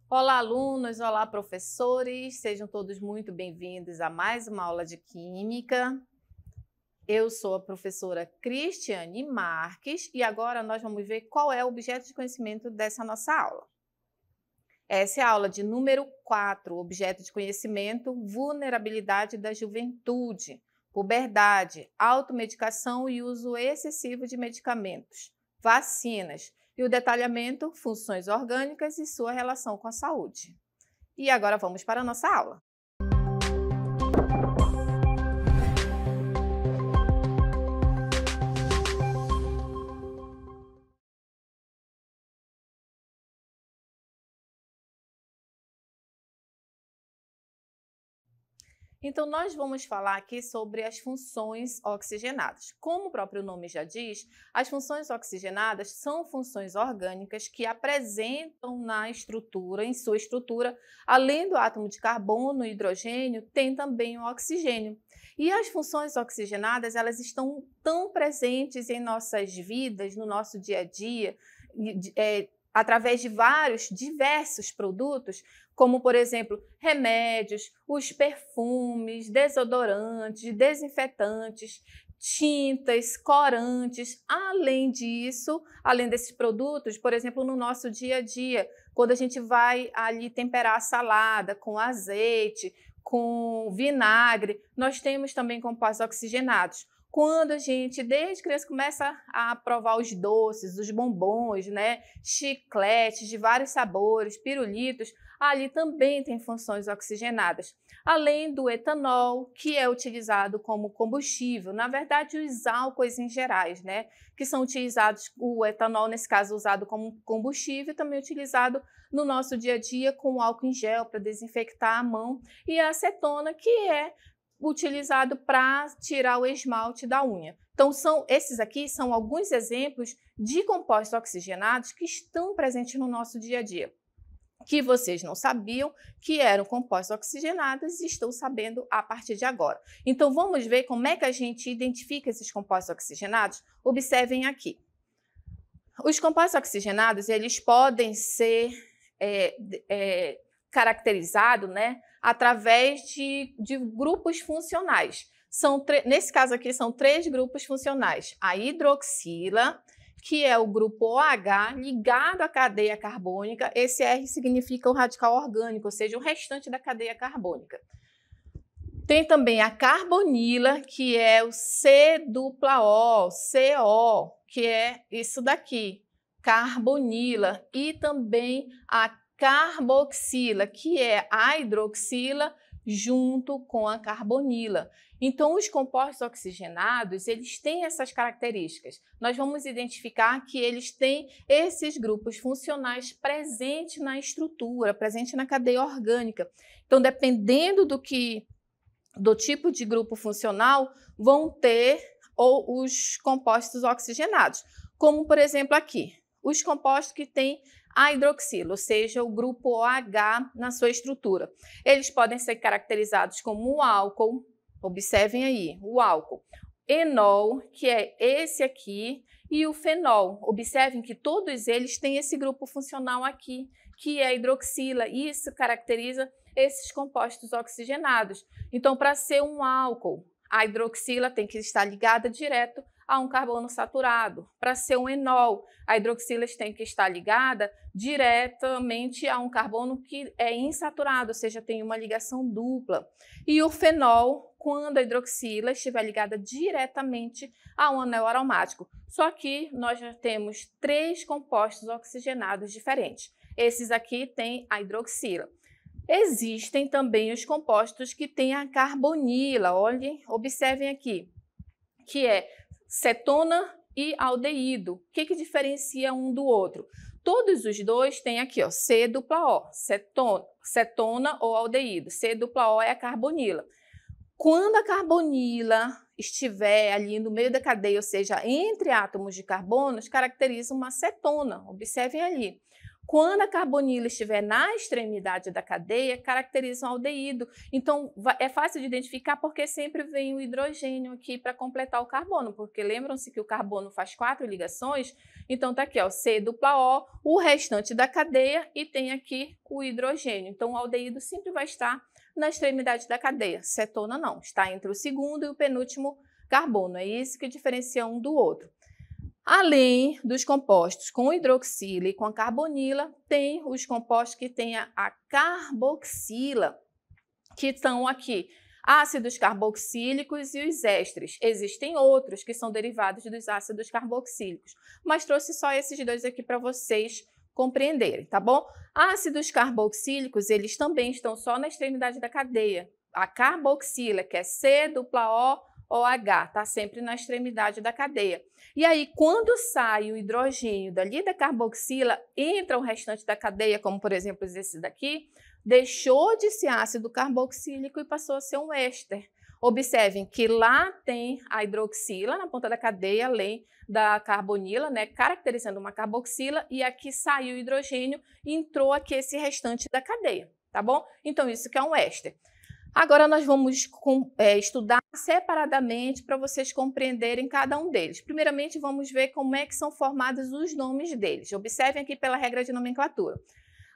Olá, alunos! Olá, professores! Sejam todos muito bem-vindos a mais uma aula de Química. Eu sou a professora Cristiane Marques e agora nós vamos ver qual é o objeto de conhecimento dessa nossa aula. Essa é a aula de número 4, objeto de conhecimento, vulnerabilidade da juventude, puberdade, automedicação e uso excessivo de medicamentos, vacinas e o detalhamento, funções orgânicas e sua relação com a saúde. E agora vamos para a nossa aula. Então, nós vamos falar aqui sobre as funções oxigenadas. Como o próprio nome já diz, as funções oxigenadas são funções orgânicas que apresentam na estrutura, em sua estrutura, além do átomo de carbono e hidrogênio, tem também o oxigênio. E as funções oxigenadas, elas estão tão presentes em nossas vidas, no nosso dia a dia, através de diversos produtos, como, por exemplo, remédios, os perfumes, desodorantes, desinfetantes, tintas, corantes. Além disso, além desses produtos, por exemplo, no nosso dia a dia, quando a gente vai ali temperar a salada com azeite, com vinagre, nós temos também compostos oxigenados. Quando a gente, desde criança, começa a provar os doces, os bombons, né, chicletes de vários sabores, pirulitos, ali também tem funções oxigenadas. Além do etanol, que é utilizado como combustível, na verdade, os álcoois em gerais, né, que são utilizados, o etanol, nesse caso, usado como combustível, também utilizado no nosso dia a dia com álcool em gel para desinfectar a mão, e a acetona, que é utilizado para tirar o esmalte da unha. Então, esses aqui são alguns exemplos de compostos oxigenados que estão presentes no nosso dia a dia, que vocês não sabiam que eram compostos oxigenados e estão sabendo a partir de agora. Então, vamos ver como é que a gente identifica esses compostos oxigenados? Observem aqui. Os compostos oxigenados, eles podem ser caracterizados, né, através de grupos funcionais. Nesse caso aqui, são 3 grupos funcionais. A hidroxila, que é o grupo OH ligado à cadeia carbônica. Esse R significa o radical orgânico, ou seja, o restante da cadeia carbônica. Tem também a carbonila, que é o C-O, CO, que é isso daqui, carbonila. E também a carboxila, que é a hidroxila junto com a carbonila. Então, os compostos oxigenados, eles têm essas características. Nós vamos identificar que eles têm esses grupos funcionais presentes na estrutura, presentes na cadeia orgânica. Então, dependendo do tipo de grupo funcional, vão ter os compostos oxigenados. Como, por exemplo, aqui, os compostos que têm a hidroxila, ou seja, o grupo OH na sua estrutura. Eles podem ser caracterizados como o álcool, observem aí, o álcool, enol, que é esse aqui, e o fenol. Observem que todos eles têm esse grupo funcional aqui, que é a hidroxila. Isso caracteriza esses compostos oxigenados. Então, para ser um álcool, a hidroxila tem que estar ligada direto a um carbono saturado. Para ser um enol, a hidroxila tem que estar ligada diretamente a um carbono que é insaturado, ou seja, tem uma ligação dupla. E o fenol, quando a hidroxila estiver ligada diretamente a um anel aromático. Só que nós já temos 3 compostos oxigenados diferentes. Esses aqui têm a hidroxila. Existem também os compostos que têm a carbonila, olhem, observem aqui, que é cetona e aldeído. O que diferencia um do outro? Todos os dois têm aqui, ó, C-O, cetona ou aldeído. C-O é a carbonila. Quando a carbonila estiver ali no meio da cadeia, ou seja, entre átomos de carbono, caracteriza uma cetona. Observem ali. Quando a carbonila estiver na extremidade da cadeia, caracteriza um aldeído. Então, é fácil de identificar porque sempre vem o hidrogênio aqui para completar o carbono, porque lembram-se que o carbono faz 4 ligações, então tá aqui, ó, C dupla O, o restante da cadeia e tem aqui o hidrogênio. Então, o aldeído sempre vai estar na extremidade da cadeia. Cetona não, está entre o segundo e o penúltimo carbono. É isso que diferencia um do outro. Além dos compostos com hidroxila e com a carbonila, tem os compostos que têm a carboxila, que estão aqui, ácidos carboxílicos e os ésteres. Existem outros que são derivados dos ácidos carboxílicos, mas trouxe só esses dois aqui para vocês compreenderem, tá bom? Ácidos carboxílicos, eles também estão só na extremidade da cadeia. A carboxila, que é C dupla O, OH, está sempre na extremidade da cadeia. E aí, quando sai o hidrogênio dali da carboxila, entra o restante da cadeia, como por exemplo esse daqui, deixou de ser ácido carboxílico e passou a ser um éster. Observem que lá tem a hidroxila na ponta da cadeia, além da carbonila, né, caracterizando uma carboxila, e aqui saiu o hidrogênio e entrou aqui esse restante da cadeia, tá bom? Então, isso que é um éster. Agora, nós vamos estudar separadamente para vocês compreenderem cada um deles. Primeiramente, vamos ver como é que são formados os nomes deles. Observem aqui pela regra de nomenclatura.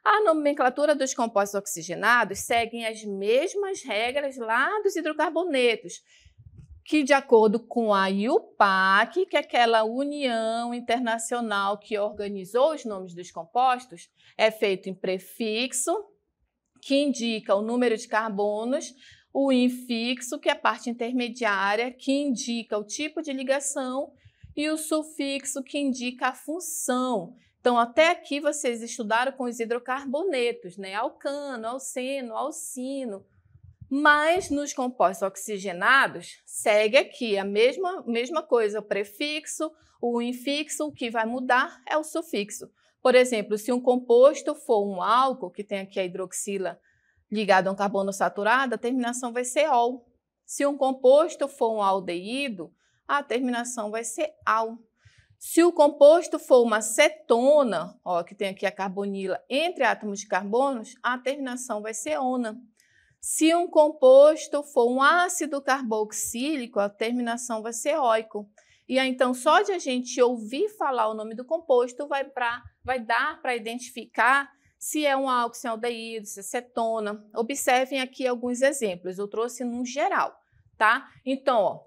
A nomenclatura dos compostos oxigenados seguem as mesmas regras lá dos hidrocarbonetos, que de acordo com a IUPAC, que é aquela União Internacional que organizou os nomes dos compostos, é feito em prefixo, que indica o número de carbonos, o infixo, que é a parte intermediária, que indica o tipo de ligação, e o sufixo, que indica a função. Então, até aqui vocês estudaram com os hidrocarbonetos, né? Alcano, alceno, alcino. Mas nos compostos oxigenados, segue aqui a mesma coisa, o prefixo, o infixo, o que vai mudar é o sufixo. Por exemplo, se um composto for um álcool, que tem aqui a hidroxila ligada a um carbono saturado, a terminação vai ser -ol. Se um composto for um aldeído, a terminação vai ser -al. Se o composto for uma cetona, ó, que tem aqui a carbonila entre átomos de carbonos, a terminação vai ser -ona. Se um composto for um ácido carboxílico, a terminação vai ser -óico. E aí, então, só de a gente ouvir falar o nome do composto vai dar para identificar se é um álcool, se é um aldeído, se é cetona. Observem aqui alguns exemplos, eu trouxe no geral, tá? Então, ó,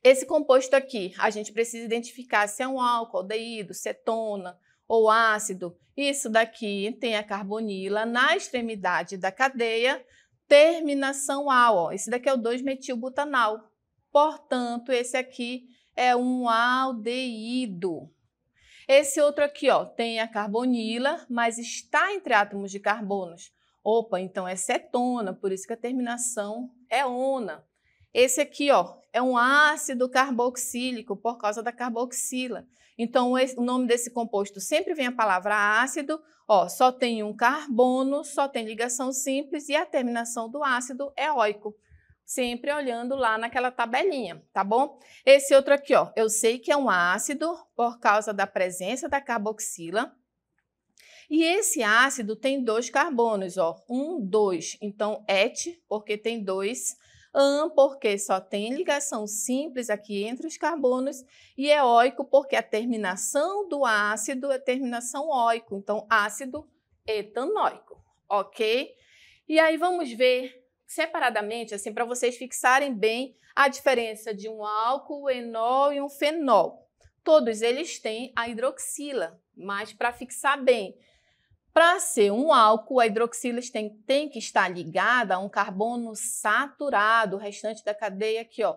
esse composto aqui, a gente precisa identificar se é um álcool, aldeído, cetona ou ácido. Isso daqui tem a carbonila na extremidade da cadeia, terminação -al. Ó. Esse daqui é o 2-metilbutanal. Portanto, esse aqui é um aldeído. Esse outro aqui, ó, tem a carbonila, mas está entre átomos de carbonos. Opa, então é cetona, por isso que a terminação é -ona. Esse aqui, ó, é um ácido carboxílico por causa da carboxila. Então, o nome desse composto sempre vem a palavra ácido, ó, só tem um carbono, só tem ligação simples e a terminação do ácido é -óico. Sempre olhando lá naquela tabelinha, tá bom? Esse outro aqui, ó, eu sei que é um ácido por causa da presença da carboxila. E esse ácido tem 2 carbonos, ó, 1, 2. Então, et, porque tem 2. An, porque só tem ligação simples aqui entre os carbonos. E é -óico, porque a terminação do ácido é terminação -óico. Então, ácido etanóico, ok? E aí, vamos ver separadamente, assim, para vocês fixarem bem a diferença de um álcool, enol e um fenol. Todos eles têm a hidroxila, mas para fixar bem, para ser um álcool, a hidroxila tem que estar ligada a um carbono saturado, o restante da cadeia aqui, ó.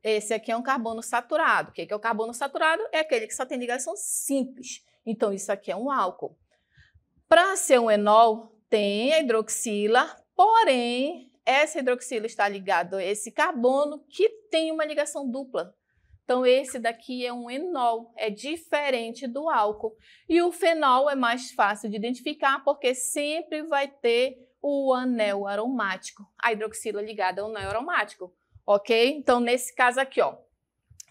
Esse aqui é um carbono saturado. O que é o carbono saturado? É aquele que só tem ligação simples. Então, isso aqui é um álcool. Para ser um enol, tem a hidroxila, porém, essa hidroxila está ligada a esse carbono que tem uma ligação dupla. Então, esse daqui é um enol, é diferente do álcool. E o fenol é mais fácil de identificar porque sempre vai ter o anel aromático, a hidroxila ligada ao anel aromático, ok? Então, nesse caso aqui, ó,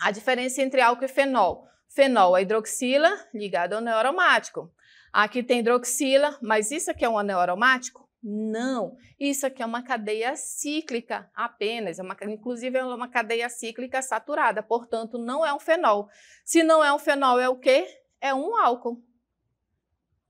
a diferença entre álcool e fenol. Fenol, a hidroxila ligado ao anel aromático. Aqui tem hidroxila, mas isso aqui é um anel aromático? Não, isso aqui é uma cadeia cíclica apenas, inclusive é uma cadeia cíclica saturada, portanto não é um fenol. Se não é um fenol, é o quê? É um álcool.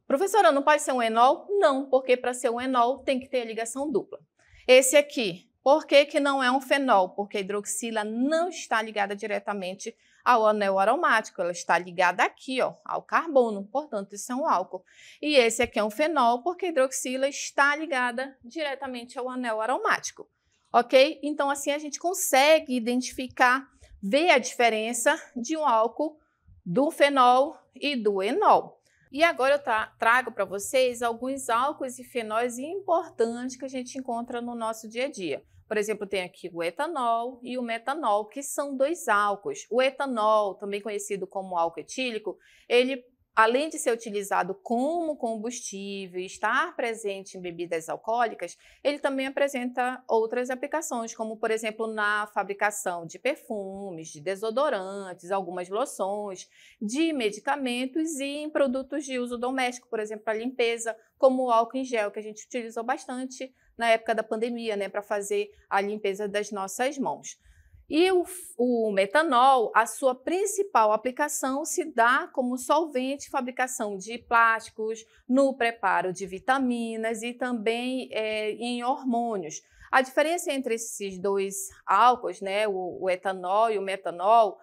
Professora, não pode ser um enol? Não, porque para ser um enol tem que ter a ligação dupla. Esse aqui, por que que não é um fenol? Porque a hidroxila não está ligada diretamente ao anel aromático, ela está ligada aqui, ó, ao carbono, portanto isso é um álcool. E esse aqui é um fenol porque a hidroxila está ligada diretamente ao anel aromático, ok? Então assim a gente consegue identificar, ver a diferença de um álcool, do fenol e do enol. E agora eu trago para vocês alguns álcools e fenóis importantes que a gente encontra no nosso dia a dia. Por exemplo, tem aqui o etanol e o metanol, que são dois álcools. O etanol, também conhecido como álcool etílico, ele, além de ser utilizado como combustível e estar presente em bebidas alcoólicas, ele também apresenta outras aplicações, como, por exemplo, na fabricação de perfumes, de desodorantes, algumas loções, de medicamentos e em produtos de uso doméstico, por exemplo, para limpeza, como o álcool em gel, que a gente utilizou bastante na época da pandemia, né, para fazer a limpeza das nossas mãos. E o metanol, a sua principal aplicação se dá como solvente, fabricação de plásticos, no preparo de vitaminas e também em hormônios. A diferença entre esses dois álcools, né, o etanol e o metanol,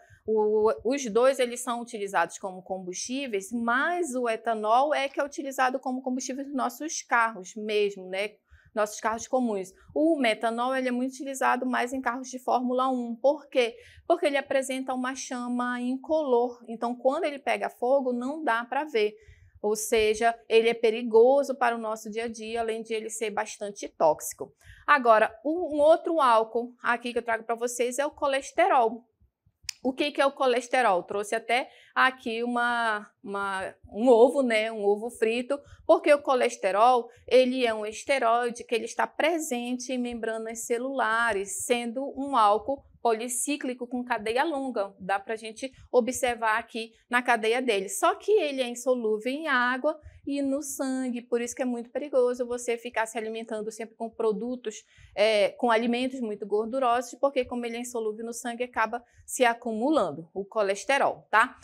os dois eles são utilizados como combustíveis, mas o etanol é que é utilizado como combustível nos nossos carros mesmo, né? Nossos carros comuns. O metanol ele é muito utilizado mais em carros de Fórmula 1. Por quê? Porque ele apresenta uma chama incolor. Então, quando ele pega fogo, não dá para ver. Ou seja, ele é perigoso para o nosso dia a dia, além de ele ser bastante tóxico. Agora, um outro álcool aqui que eu trago para vocês é o colesterol. O que é o colesterol? Trouxe até aqui um ovo, né? Um ovo frito, porque o colesterol ele é um esteroide que ele está presente em membranas celulares, sendo um álcool policíclico com cadeia longa. Dá para a gente observar aqui na cadeia dele. Só que ele é insolúvel em água e no sangue, por isso que é muito perigoso você ficar se alimentando sempre com produtos, com alimentos muito gordurosos, porque como ele é insolúvel no sangue, acaba se acumulando o colesterol, tá?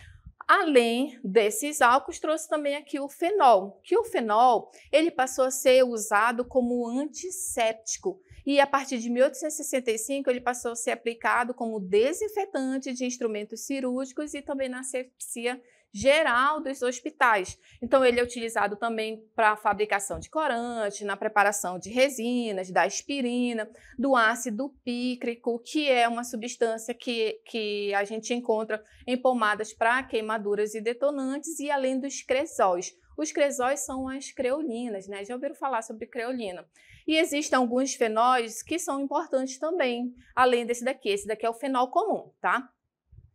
Além desses álcools, trouxe também aqui o fenol, que o fenol ele passou a ser usado como antisséptico e a partir de 1865 ele passou a ser aplicado como desinfetante de instrumentos cirúrgicos e também na asepsia geral dos hospitais. Então ele é utilizado também para a fabricação de corantes, na preparação de resinas, da aspirina, do ácido pícrico, que é uma substância que a gente encontra em pomadas para queimaduras e detonantes, e além dos cresóis. Os cresóis são as creolinas, né? Já ouviram falar sobre creolina. E existem alguns fenóis que são importantes também, além desse daqui. Esse daqui é o fenol comum, tá?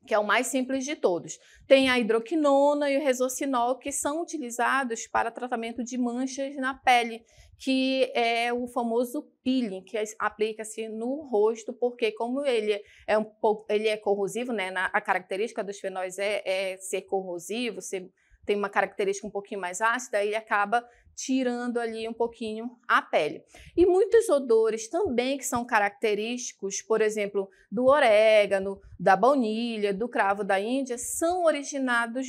Que é o mais simples de todos. Tem a hidroquinona e o resorcinol, que são utilizados para tratamento de manchas na pele, que é o famoso peeling, que aplica-se no rosto, porque como ele é corrosivo, né? A característica dos fenóis é ser corrosivo, tem uma característica um pouquinho mais ácida, ele acaba tirando ali um pouquinho a pele. E muitos odores também que são característicos, por exemplo, do orégano, da baunilha, do cravo da Índia, são originados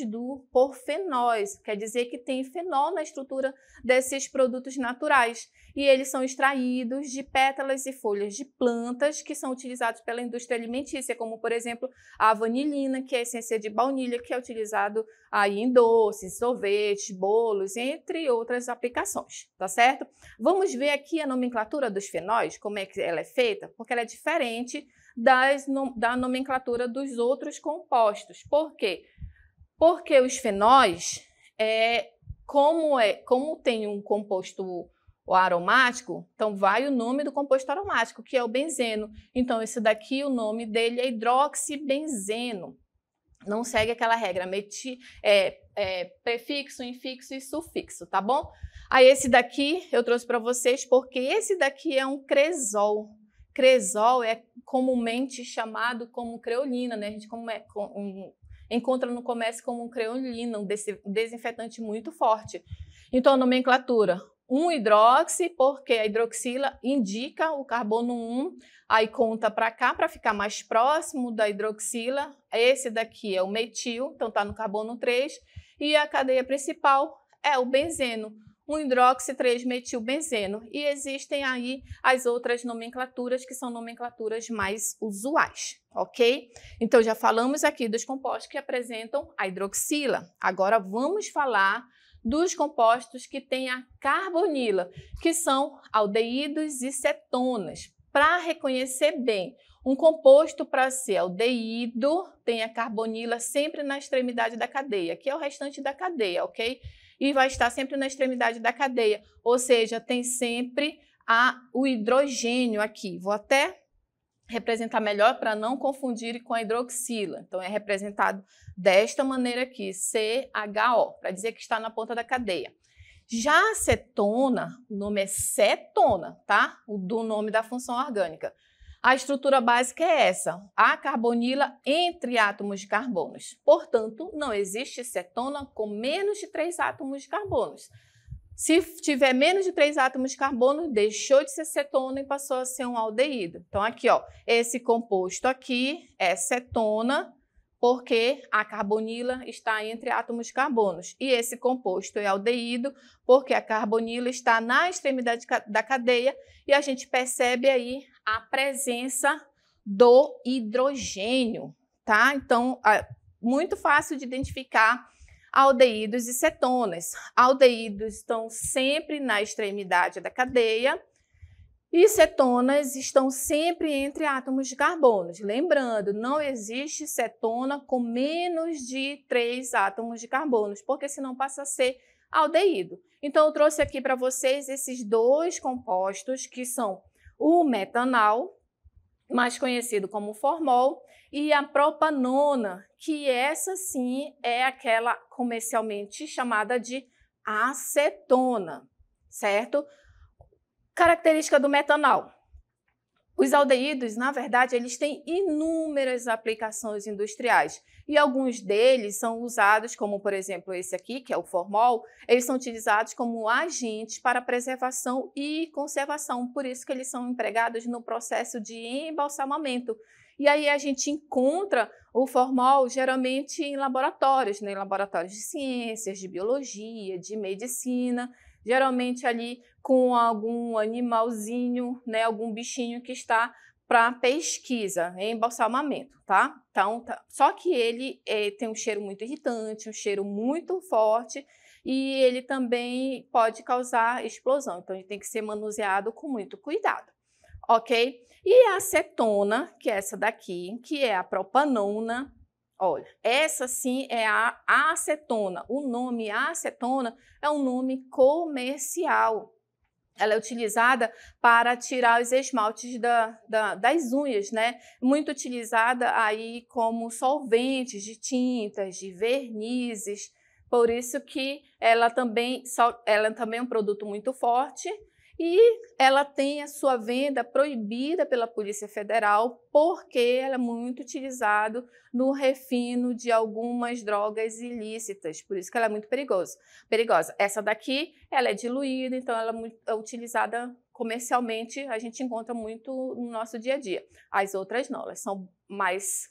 por fenóis, quer dizer que tem fenol na estrutura desses produtos naturais. E eles são extraídos de pétalas e folhas de plantas que são utilizados pela indústria alimentícia, como, por exemplo, a vanilina, que é a essência de baunilha, que é utilizado aí em doces, sorvetes, bolos, entre outras aplicações, tá certo? Vamos ver aqui a nomenclatura dos fenóis, como é que ela é feita, porque ela é diferente da nomenclatura dos outros compostos. Por quê? Porque os fenóis, como tem um composto aromático, então vai o nome do composto aromático, que é o benzeno. Então, esse daqui, o nome dele é hidroxibenzeno. Não segue aquela regra, prefixo, infixo e sufixo, tá bom? Aí esse daqui eu trouxe para vocês porque esse daqui é um cresol. Cresol é comumente chamado como creolina, né? A gente encontra no comércio como um creolina, um desinfetante muito forte. Então, a nomenclatura 1-hidroxi, porque a hidroxila indica o carbono 1, aí conta para cá para ficar mais próximo da hidroxila. Esse daqui é o metil, então está no carbono 3, e a cadeia principal é o benzeno, 1-hidroxi-3-metilbenzeno. E existem aí as outras nomenclaturas, que são nomenclaturas mais usuais, ok? Então, já falamos aqui dos compostos que apresentam a hidroxila. Agora, vamos falar dos compostos que têm a carbonila, que são aldeídos e cetonas. Para reconhecer bem, um composto para ser aldeído tem a carbonila sempre na extremidade da cadeia, que é o restante da cadeia, ok? E vai estar sempre na extremidade da cadeia, ou seja, tem sempre o hidrogênio aqui. Vou até representar melhor para não confundir com a hidroxila. Então, é representado desta maneira aqui, CHO, para dizer que está na ponta da cadeia. Já a cetona, o nome é cetona, tá? Do nome da função orgânica. A estrutura básica é essa, a carbonila entre átomos de carbonos. Portanto, não existe cetona com menos de 3 átomos de carbonos. Se tiver menos de 3 átomos de carbono, deixou de ser cetona e passou a ser um aldeído. Então, aqui, ó, esse composto aqui é cetona, porque a carbonila está entre átomos de carbonos. E esse composto é aldeído, porque a carbonila está na extremidade da cadeia e a gente percebe aí a presença do hidrogênio, tá? Então, muito fácil de identificar aldeídos e cetonas. Aldeídos estão sempre na extremidade da cadeia e cetonas estão sempre entre átomos de carbonos. Lembrando, não existe cetona com menos de 3 átomos de carbonos, porque senão passa a ser aldeído. Então, eu trouxe aqui para vocês esses dois compostos, que são o metanal, mais conhecido como formol, e a propanona, que essa sim é aquela comercialmente chamada de acetona, certo? Característica do metanal. Os aldeídos, na verdade, eles têm inúmeras aplicações industriais e alguns deles são usados como, por exemplo, esse aqui, que é o formol, eles são utilizados como agentes para preservação e conservação, por isso que eles são empregados no processo de embalsamamento. E aí a gente encontra o formol geralmente em laboratórios, né? Em laboratórios de ciências, de biologia, de medicina, geralmente ali com algum animalzinho, né, algum bichinho que está para pesquisa, em embalsamamento, tá? Então, só que ele tem um cheiro muito irritante, um cheiro muito forte e ele também pode causar explosão, então ele tem que ser manuseado com muito cuidado, ok? E a acetona, que é essa daqui, que é a propanona, olha, essa sim é a acetona. O nome acetona é um nome comercial. Ela é utilizada para tirar os esmaltes das unhas, né? Muito utilizada aí como solventes de tintas, de vernizes. Por isso que ela também é um produto muito forte e ela tem a sua venda proibida pela Polícia Federal porque ela é muito utilizada no refino de algumas drogas ilícitas, por isso que ela é muito perigosa. Essa daqui, ela é diluída, então ela é utilizada comercialmente, a gente encontra muito no nosso dia a dia. As outras não, elas são mais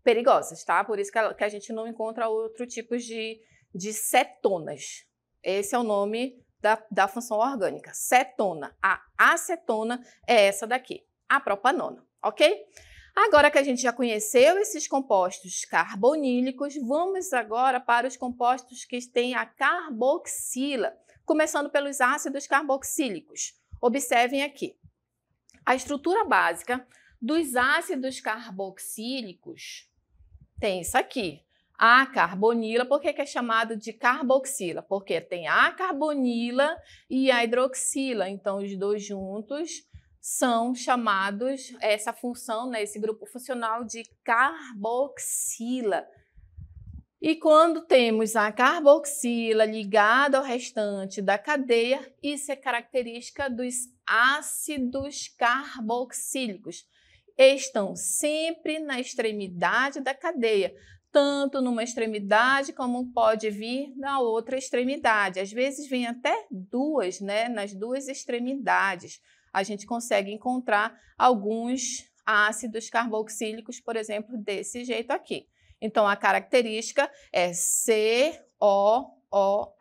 perigosas, tá? Por isso que a gente não encontra outro tipo de cetonas. Esse é o nome da função orgânica, cetona. A acetona é essa daqui, a propanona, ok? Agora que a gente já conheceu esses compostos carbonílicos, vamos agora para os compostos que têm a carboxila, começando pelos ácidos carboxílicos. Observem aqui, a estrutura básica dos ácidos carboxílicos tem isso aqui. A carbonila, por que é chamado de carboxila? Porque tem a carbonila e a hidroxila, então os dois juntos são chamados, essa função, né, esse grupo funcional de carboxila. E quando temos a carboxila ligada ao restante da cadeia, isso é característica dos ácidos carboxílicos. Estão sempre na extremidade da cadeia, tanto numa extremidade como pode vir na outra extremidade. Às vezes vem até duas, né? Nas duas extremidades. A gente consegue encontrar alguns ácidos carboxílicos, por exemplo, desse jeito aqui. Então, a característica é COOH,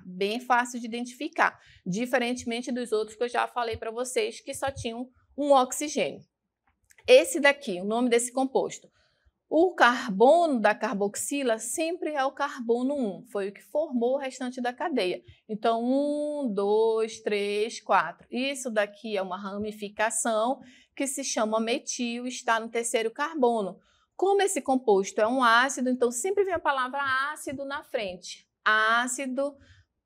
bem fácil de identificar, diferentemente dos outros que eu já falei para vocês, que só tinham um oxigênio. Esse daqui, o nome desse composto. O carbono da carboxila sempre é o carbono 1, foi o que formou o restante da cadeia. Então, 1, 2, 3, 4. Isso daqui é uma ramificação que se chama metil, está no terceiro carbono. Como esse composto é um ácido, então sempre vem a palavra ácido na frente. Ácido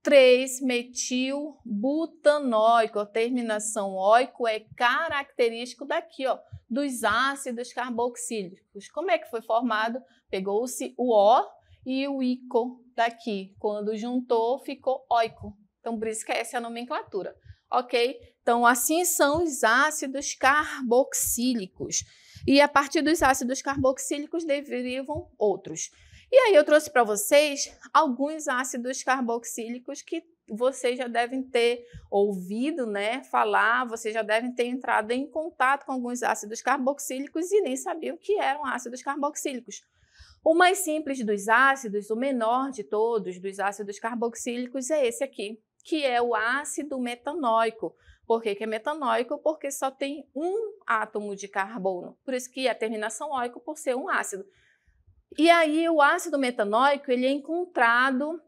3-metilbutanóico, a terminação óico é característico daqui, ó, dos ácidos carboxílicos. Como é que foi formado? Pegou-se o O e o ico daqui. Quando juntou, ficou óico. Então, por isso que essa é a nomenclatura, ok? Então, assim são os ácidos carboxílicos. E a partir dos ácidos carboxílicos derivam outros. E aí eu trouxe para vocês alguns ácidos carboxílicos que vocês já devem ter ouvido, né, falar, vocês já devem ter entrado em contato com alguns ácidos carboxílicos e nem sabiam que eram ácidos carboxílicos. O mais simples dos ácidos, o menor de todos dos ácidos carboxílicos é esse aqui, que é o ácido metanóico. Por que é metanóico? Porque só tem um átomo de carbono, por isso que a terminação óico por ser um ácido. E aí o ácido metanóico ele é encontrado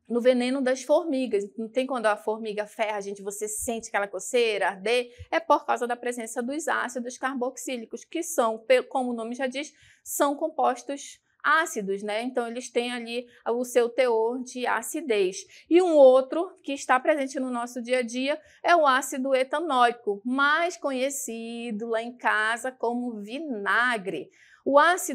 no veneno das formigas. Não tem quando a formiga ferra, você sente aquela coceira, arder? É por causa da presença dos ácidos carboxílicos, que são, como o nome já diz, são compostos ácidos, né? Então eles têm ali o seu teor de acidez. E um outro que está presente no nosso dia a dia é o ácido etanóico, mais conhecido lá em casa como vinagre.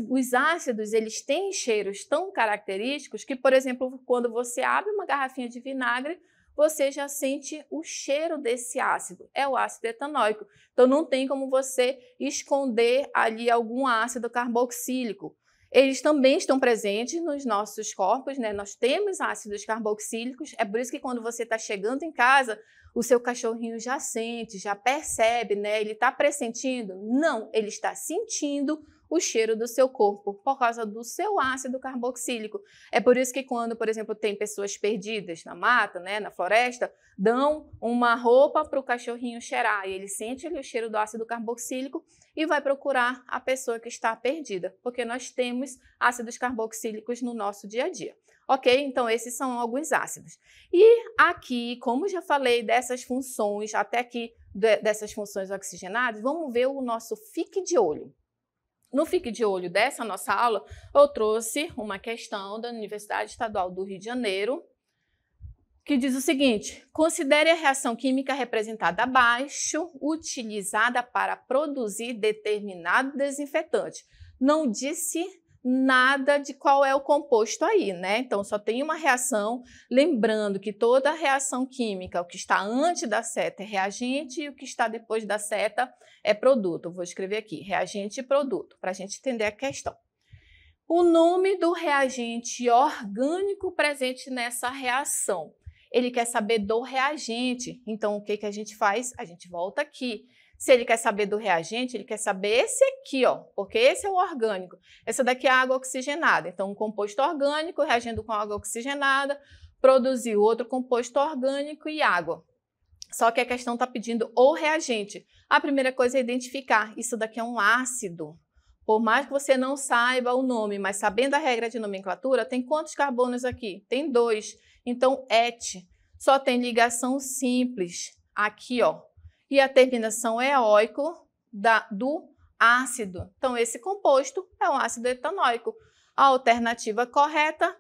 Os ácidos, eles têm cheiros tão característicos que, por exemplo, quando você abre uma garrafinha de vinagre, você já sente o cheiro desse ácido, é o ácido etanóico. Então, não tem como você esconder ali algum ácido carboxílico. Eles também estão presentes nos nossos corpos, né? Nós temos ácidos carboxílicos, é por isso que quando você está chegando em casa, o seu cachorrinho já sente, já percebe, né? Ele está pressentindo? Não, ele está sentindo o cheiro do seu corpo, por causa do seu ácido carboxílico. É por isso que quando, por exemplo, tem pessoas perdidas na mata, né, na floresta, dão uma roupa para o cachorrinho cheirar, e ele sente ali o cheiro do ácido carboxílico e vai procurar a pessoa que está perdida, porque nós temos ácidos carboxílicos no nosso dia a dia. Ok? Então, esses são alguns ácidos. E aqui, como já falei dessas funções, até aqui dessas funções oxigenadas, vamos ver o nosso Fique de Olho. No Fique de Olho dessa nossa aula, eu trouxe uma questão da Universidade Estadual do Rio de Janeiro, que diz o seguinte: considere a reação química representada abaixo, utilizada para produzir determinado desinfetante. Não disse nada de qual é o composto aí, né? Então, só tem uma reação, lembrando que toda reação química, o que está antes da seta é reagente e o que está depois da seta é produto. Eu vou escrever aqui, reagente e produto, para a gente entender a questão. O nome do reagente orgânico presente nessa reação. Ele quer saber do reagente, então o que a gente faz? A gente volta aqui. Se ele quer saber do reagente, ele quer saber esse aqui, ó, porque esse é o orgânico. Essa daqui é a água oxigenada. Então, um composto orgânico reagindo com água oxigenada, produziu outro composto orgânico e água. Só que a questão está pedindo o reagente. A primeira coisa é identificar. Isso daqui é um ácido. Por mais que você não saiba o nome, mas sabendo a regra de nomenclatura, tem quantos carbonos aqui? Tem 2. Então, et. Só tem ligação simples. Aqui, ó. E a terminação é óico do ácido. Então, esse composto é um ácido etanóico. A alternativa correta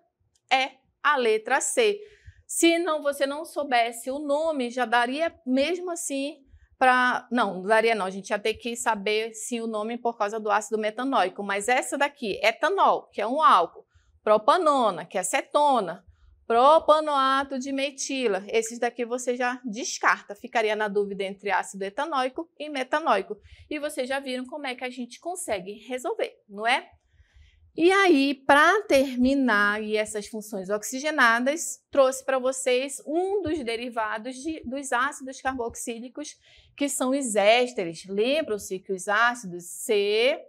é a letra C. Se você não soubesse o nome, já daria mesmo assim para... Não daria não, a gente ia ter que saber sim o nome por causa do ácido metanóico. Mas essa daqui, etanol, que é um álcool, propanona, que é acetona, propanoato de metila, esses daqui você já descarta, ficaria na dúvida entre ácido etanóico e metanóico. E vocês já viram como é que a gente consegue resolver, não é? E aí, para terminar e essas funções oxigenadas, trouxe para vocês um dos derivados dos ácidos carboxílicos, que são os ésteres. Lembram-se que os ácidos C-O-OH.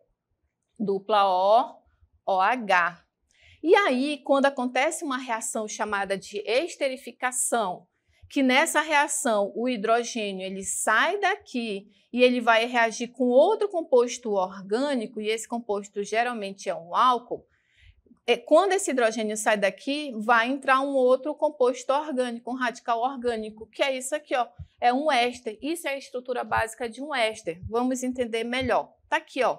E aí, quando acontece uma reação chamada de esterificação, que nessa reação o hidrogênio ele sai daqui e ele vai reagir com outro composto orgânico, e esse composto geralmente é um álcool, quando esse hidrogênio sai daqui, vai entrar um outro composto orgânico, um radical orgânico, que é isso aqui, ó, é um éster. Isso é a estrutura básica de um éster. Vamos entender melhor. Tá aqui, ó.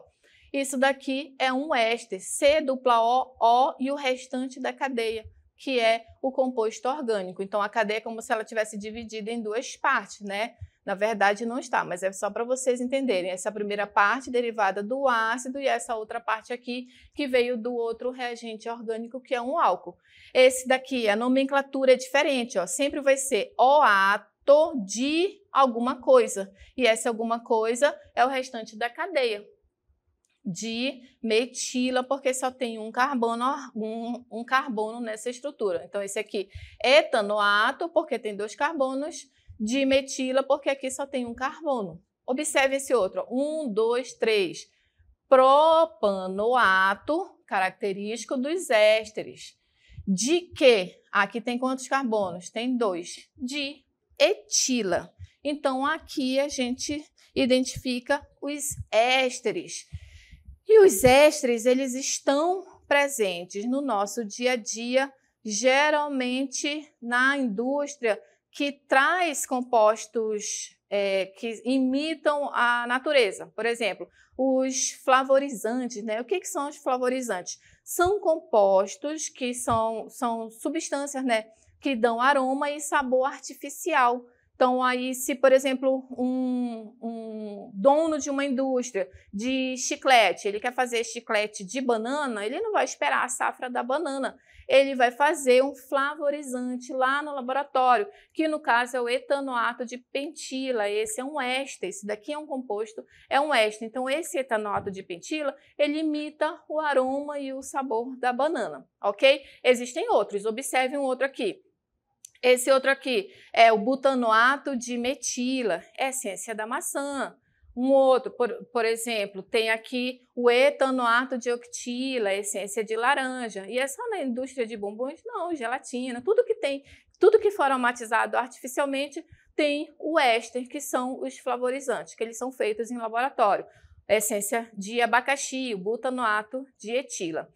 Isso daqui é um éster, C-O-O e o restante da cadeia, que é o composto orgânico. Então, a cadeia é como se ela tivesse dividida em duas partes, né? Na verdade, não está, mas é só para vocês entenderem. Essa primeira parte derivada do ácido e essa outra parte aqui que veio do outro reagente orgânico, que é um álcool. Esse daqui, a nomenclatura é diferente, ó. Sempre vai ser oato de alguma coisa. E essa alguma coisa é o restante da cadeia de metila, porque só tem um carbono nessa estrutura. Então, esse aqui é etanoato, porque tem dois carbonos, de metila, porque aqui só tem um carbono. Observe esse outro, 1, 2, 3. Propanoato, característico dos ésteres. De que? Aqui tem quantos carbonos? Tem 2. De etila. Então, aqui a gente identifica os ésteres. E os ésteres, eles estão presentes no nosso dia a dia, geralmente na indústria, que traz compostos que imitam a natureza. Por exemplo, os flavorizantes, né? O que são os flavorizantes? São compostos que são substâncias, né, que dão aroma e sabor artificial. Então, aí, se, por exemplo, um dono de uma indústria de chiclete, ele quer fazer chiclete de banana, ele não vai esperar a safra da banana. Ele vai fazer um flavorizante lá no laboratório, que no caso é o etanoato de pentila. Esse é um éster, esse daqui é um composto, é um éster. Então, esse etanoato de pentila, ele imita o aroma e o sabor da banana, ok? Existem outros, observe um outro aqui. Esse outro aqui é o butanoato de metila, é a essência da maçã. Um outro, por exemplo, tem aqui o etanoato de octila, essência de laranja. E é só na indústria de bombons? Não, gelatina, tudo que for aromatizado artificialmente tem o éster, que são os flavorizantes, que eles são feitos em laboratório. A essência de abacaxi, o butanoato de etila.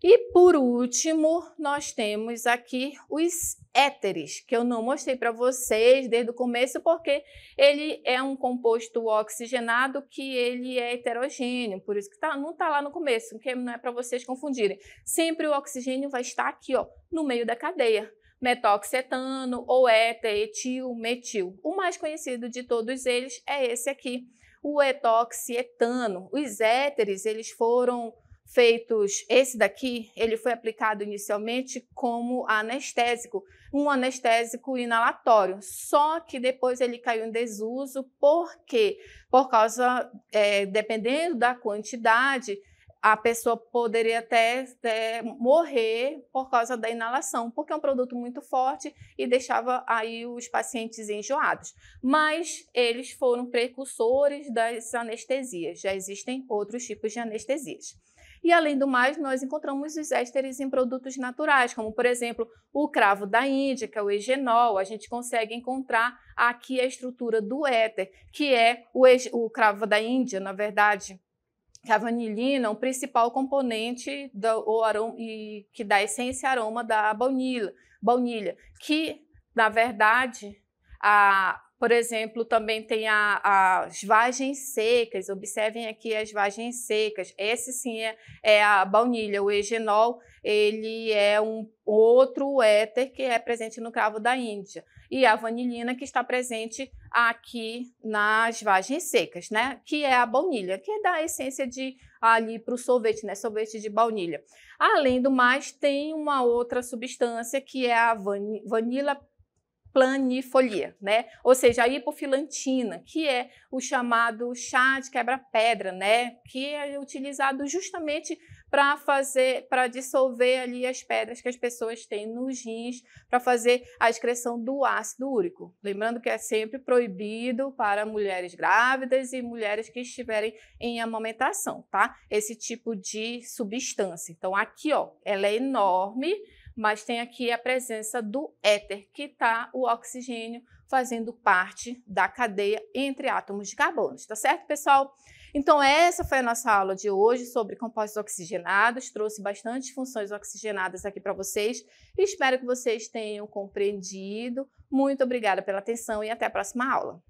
E por último, nós temos aqui os éteres, que eu não mostrei para vocês desde o começo, porque ele é um composto oxigenado que ele é heterogêneo, por isso que não está lá no começo, que não é para vocês confundirem. Sempre o oxigênio vai estar aqui, ó, no meio da cadeia. Metoxetano ou éter, etil, metil. O mais conhecido de todos eles é esse aqui, o etoxietano. Os éteres, eles foram feitos, esse daqui, ele foi aplicado inicialmente como anestésico, um anestésico inalatório, só que depois ele caiu em desuso, porque por causa, dependendo da quantidade, a pessoa poderia até morrer por causa da inalação, porque é um produto muito forte e deixava aí os pacientes enjoados. Mas eles foram precursores das anestesias, já existem outros tipos de anestesias. E, além do mais, nós encontramos os ésteres em produtos naturais, como, por exemplo, o cravo da Índia, que é o eugenol. A gente consegue encontrar aqui a estrutura do éter, que é o cravo da Índia, na verdade, que a vanilina é o principal componente que dá essência e aroma da baunilha, que, na verdade, por exemplo, também tem as vagens secas. Observem aqui as vagens secas. Esse sim é a baunilha. O eugenol, ele é um outro éter que é presente no cravo da Índia. E a vanilina, que está presente aqui nas vagens secas, né? Que é a baunilha, que dá a essência ali para o sorvete, né? Sorvete de baunilha. Além do mais, tem uma outra substância que é a vanila planifolia, né? Ou seja, a hipofilantina, que é o chamado chá de quebra-pedra, né? Que é utilizado justamente para dissolver ali as pedras que as pessoas têm nos rins, para fazer a excreção do ácido úrico. Lembrando que é sempre proibido para mulheres grávidas e mulheres que estiverem em amamentação, tá? Esse tipo de substância. Então, aqui, ó, ela é enorme, mas tem aqui a presença do éter, que está o oxigênio fazendo parte da cadeia entre átomos de carbono, tá certo, pessoal? Então, essa foi a nossa aula de hoje sobre compostos oxigenados. Trouxe bastante funções oxigenadas aqui para vocês. Espero que vocês tenham compreendido. Muito obrigada pela atenção e até a próxima aula.